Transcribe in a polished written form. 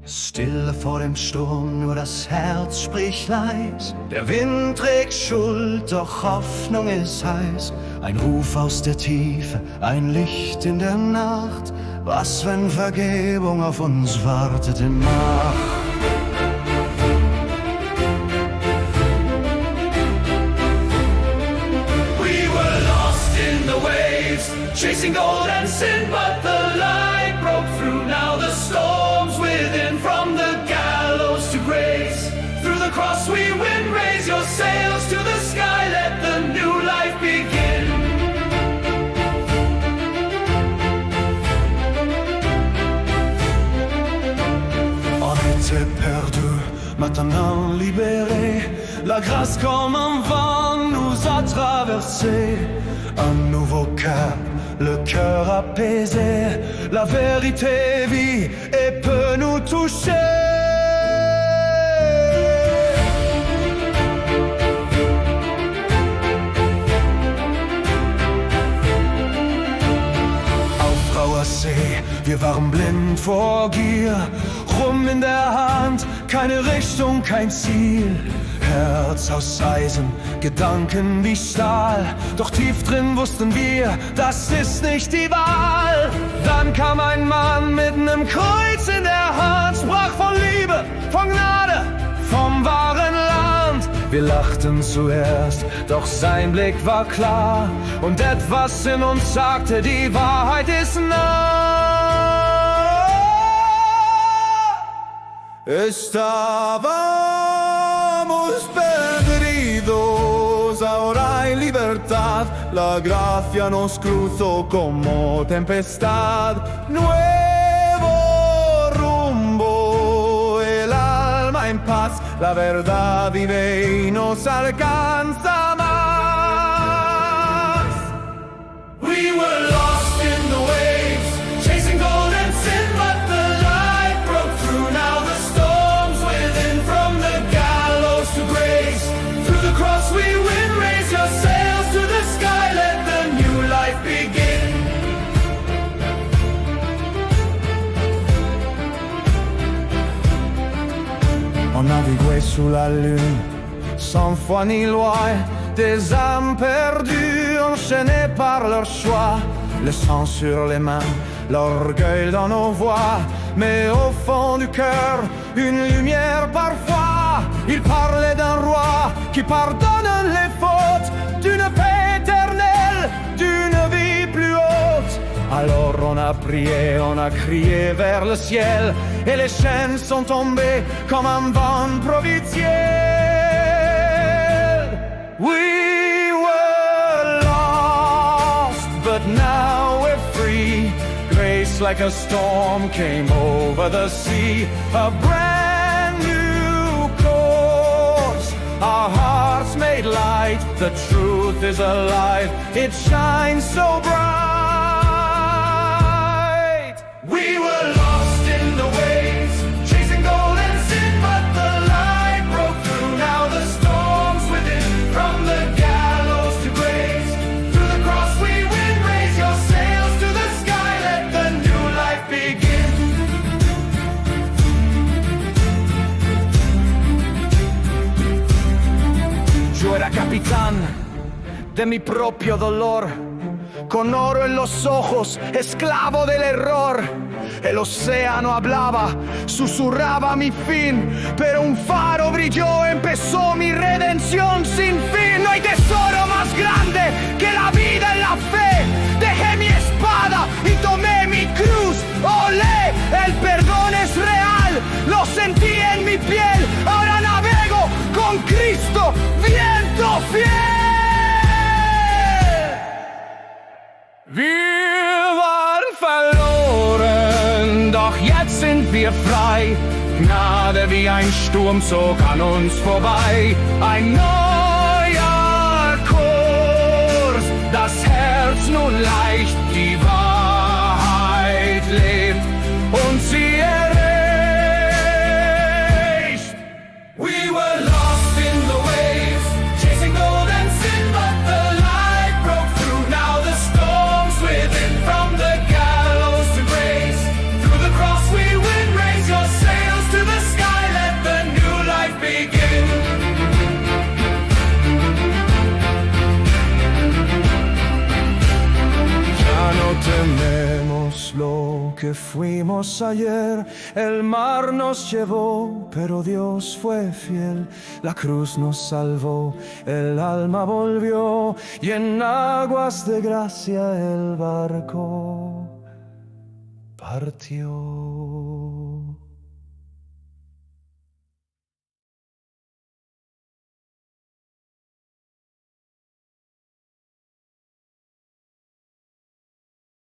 Stille vor dem Sturm, nur das Herz spricht leis. Der Wind trägt Schuld, doch Hoffnung ist heiß. Ein Ruf aus der Tiefe, ein Licht in der Nacht. Was, wenn Vergebung auf uns wartet in Nacht? We were lost in the waves, chasing gold and sin, but the light broke through. Now the storm's within, from the gallows to grace. Through the cross we win, raise your sails to the sky, let the new life begin. On était perdus, maintenant libérés. La grâce comme un vent nous a traversés. Un nouveau cap, le cœur apaisé. La vérité vit et peut nous toucher. Auf rauer See, wir waren blind vor Gier. Rum in der Hand, keine Richtung, kein Ziel. Herz aus Eisen, Gedanken wie Stahl. Doch tief drin wussten wir, das ist nicht die Wahl. Dann kam ein Mann mit nem Kreuz in der Hand, sprach von Liebe, von Gnade, vom wahren Land. Wir lachten zuerst, doch sein Blick war klar. Und etwas in uns sagte, die Wahrheit ist nah. Estábamos perdidos, ahora hay libertad. La gracia nos cruzó como tempestad. Nuevo rumbo, el alma en paz. La verdad vive y nos alcanza más. We were lost in the waves, chasing gold and sin, but the light broke through. Now the storm's within, from the gallows to grace. Through the cross we win, raise your sails to the sky, let the new life begin. On naviguait sous la lune, sans foi ni loi. Des âmes perdues, enchaînées par leur choix. Le sang sur les mains, l'orgueil dans nos voix. Mais au fond du cœur, une lumière parfois. Il parlait d'un roi qui pardonne les fautes, d'une paix éternelle, d'une vie plus haute. Alors on a prié, on a crié vers le ciel, et les chaînes sont tombées comme un vent providentiel. We were lost, but now we're free. Grace like a storm came over the sea. A brand new course, our hearts made light. The truth is alive, it shines so bright. We were lost in the waves, chasing gold and sin, but the light broke through. Now the storm's within, from the gallows to grace. Through the cross we win, raise your sails to the sky, let the new life begin. Yo era capitán de mi propio dolor, con oro en los ojos, esclavo del error. El océano hablaba, susurraba mi fin, pero un faro brilló, empezó mi redención sin fin. No hay tesoro más grande que la vida en la fe. Dejé mi espada y tomé mi cruz. Olé, el perdón es real, lo sentí en mi piel. Ahora navego con Cristo, viento fiel. Wir waren verloren, doch jetzt sind wir frei. Gnade wie ein Sturm zog an uns vorbei. Ein neuer Kurs, das Herz nun leicht, die Wahrheit lebt und sie erreicht. We were lost in the waves, chasing gold and sin, but the light broke through. Now the storm's within, from the gallows to grace. Through the cross we win, raise your sails que fuimos ayer. El mar nos llevó, pero Dios fue fiel. La cruz nos salvó, el alma volvió, y en aguas de gracia el barco partió.